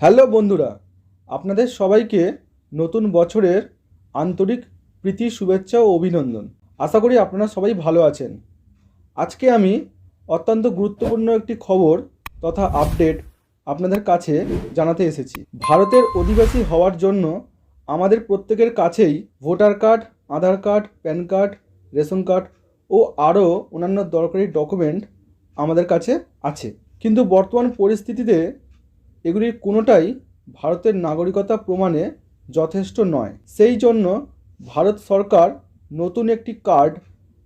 Hello বন্ধুরা, আপনাদের সবাইকে নতুন বছরের আন্তরিক প্রীতি শুভেচ্ছা ও অভিনন্দন। আশা করি আপনারা সবাই ভালো আছেন। আজকে আমি অত্যন্ত গুরুত্বপূর্ণ একটি খবর তথা আপডেট আপনাদের কাছে জানাতে এসেছি। ভারতের অধিবাসী হওয়ার জন্য আমাদের প্রত্যেকের কাছেই voter card, Aadhaar card, PAN card, ration card ও আরও অন্যান্য দরকারি ডকুমেন্ট আমাদের কাছে আছে। কিন্তু বর্তমান পরিস্থিতিতে এগুলির কোনোটাই ভারতের নাগরিকতা প্রমাণে যথেষ্ট নয়। সেই জন্য ভারত সরকার নতুন একটি কার্ড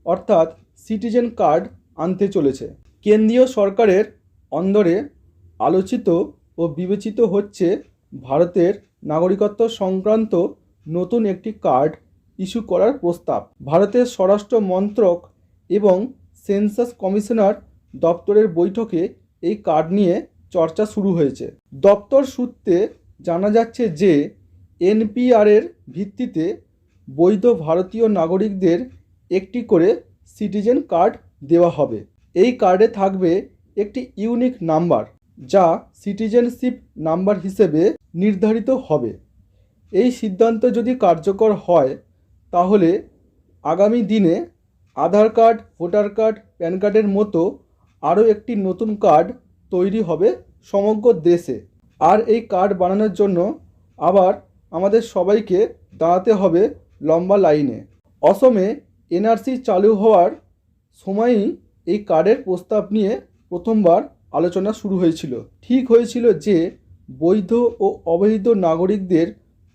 অর্থাৎ সিটিজেন কার্ড আনতে চলেছে। কেন্দ্রীয় সরকারের অন্দরে আলোচিত ও বিবেচিত হচ্ছে ভারতের নাগরিকত্ব সংক্রান্ত নতুন একটি কার্ড ইস্যু করার প্রস্তাব। ভারতের স্বরাষ্ট্র মন্ত্রক এবং সেন্সাস কমিশনার দপ্তরের বৈঠকে এই কার্ড নিয়ে চর্চা শুরু হয়েছে। দপ্তর সূত্রে জানা যাচ্ছে যে এনপিআরের ভিত্তিতে বৈধ ভারতীয় নাগরিকদের একটি করে সিটিজেন কার্ড দেওয়া হবে। এই কার্ডে থাকবে একটি ইউনিক নাম্বার যা সিটিজেনশিপ নাম্বার হিসেবে নির্ধারিত হবে। এই সিদ্ধান্ত যদি কার্যকর হয় তাহলে আগামী দিনে আধার কার্ড, ভোটার কার্ড, প্যান কার্ডের মতো আরও একটি নতুন কার্ড তৈরি হবে সমগ্র দেশে। আর এই কার্ড বানানোর জন্য আবার আমাদের সবাইকে দাঁড়াতে হবে লম্বা লাইনে। অসমে এনআরসি চালু হওয়ার সময়ই এই কার্ডের প্রস্তাব নিয়ে প্রথমবার আলোচনা শুরু হয়েছিল। ঠিক হয়েছিল যে বৈধ ও অবৈধ নাগরিকদের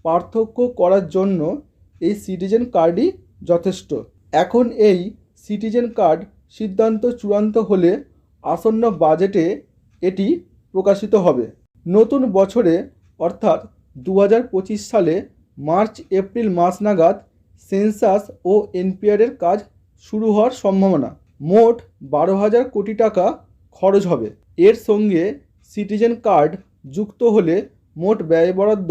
পার্থক্য করার জন্য এই সিটিজেন কার্ডই যথেষ্ট। এখন এই সিটিজেন কার্ড সিদ্ধান্ত চূড়ান্ত হলে আসন্ন বাজেটে এটি প্রকাশিত হবে। নতুন বছরে অর্থাৎ 2025 সালে মার্চ এপ্রিল মাস নাগাদ সেন্সাস ও এনপিআরের কাজ শুরু হওয়ার সম্ভাবনা। মোট 12,000 কোটি টাকা খরচ হবে। এর সঙ্গে সিটিজেন কার্ড যুক্ত হলে মোট ব্যয় বরাদ্দ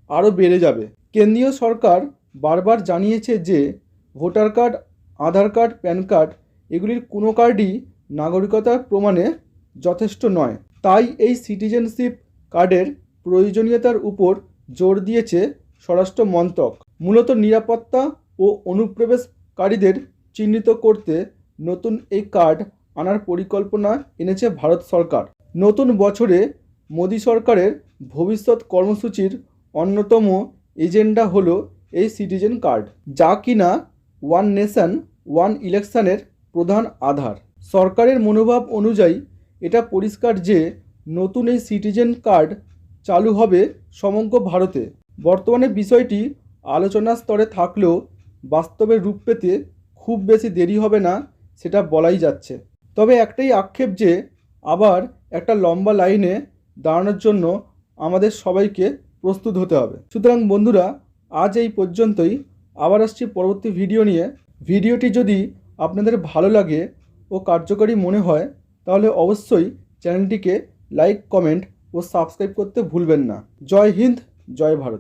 আরও বেড়ে যাবে। কেন্দ্রীয় সরকার বারবার জানিয়েছে যে voter card, Aadhaar card, PAN card এগুলির কোনো কার্ডই নাগরিকতার প্রমাণে যথেষ্ট নয়। তাই এই সিটিজেনশিপ কার্ডের প্রয়োজনীয়তার উপর জোর দিয়েছে স্বরাষ্ট্র মন্ত্রক। মূলত নিরাপত্তা ও অনুপ্রবেশকারীদের চিহ্নিত করতে নতুন এই কার্ড আনার পরিকল্পনা এনেছে ভারত সরকার। নতুন বছরে মোদী সরকারের ভবিষ্যৎ কর্মসূচির অন্যতম এজেন্ডা হলো এই সিটিজেন কার্ড, যা কিনা ওয়ান নেশন ওয়ান ইলেকশনের প্রধান আধার। সরকারের মনোভাব অনুযায়ী এটা পরিষ্কার যে নতুন এই সিটিজেন কার্ড চালু হবে সমগ্র ভারতে। বর্তমানে বিষয়টি আলোচনার স্তরে থাকলেও বাস্তবে রূপ পেতে খুব বেশি দেরি হবে না সেটা বলাই যাচ্ছে। তবে একটাই আক্ষেপ যে আবার একটা লম্বা লাইনে দাঁড়ানোর জন্য আমাদের সবাইকে প্রস্তুত হতে হবে। সুতরাং বন্ধুরা, আজ এই পর্যন্তই। আবার আসছি পরবর্তী ভিডিও নিয়ে। ভিডিওটি যদি আপনাদের ভালো লাগে ও কার্যকরী মনে হয় তাহলে অবশ্যই চ্যানেলটিকে লাইক, কমেন্ট ও সাবস্ক্রাইব করতে ভুলবেন না। জয় হিন্দ, জয় ভারত।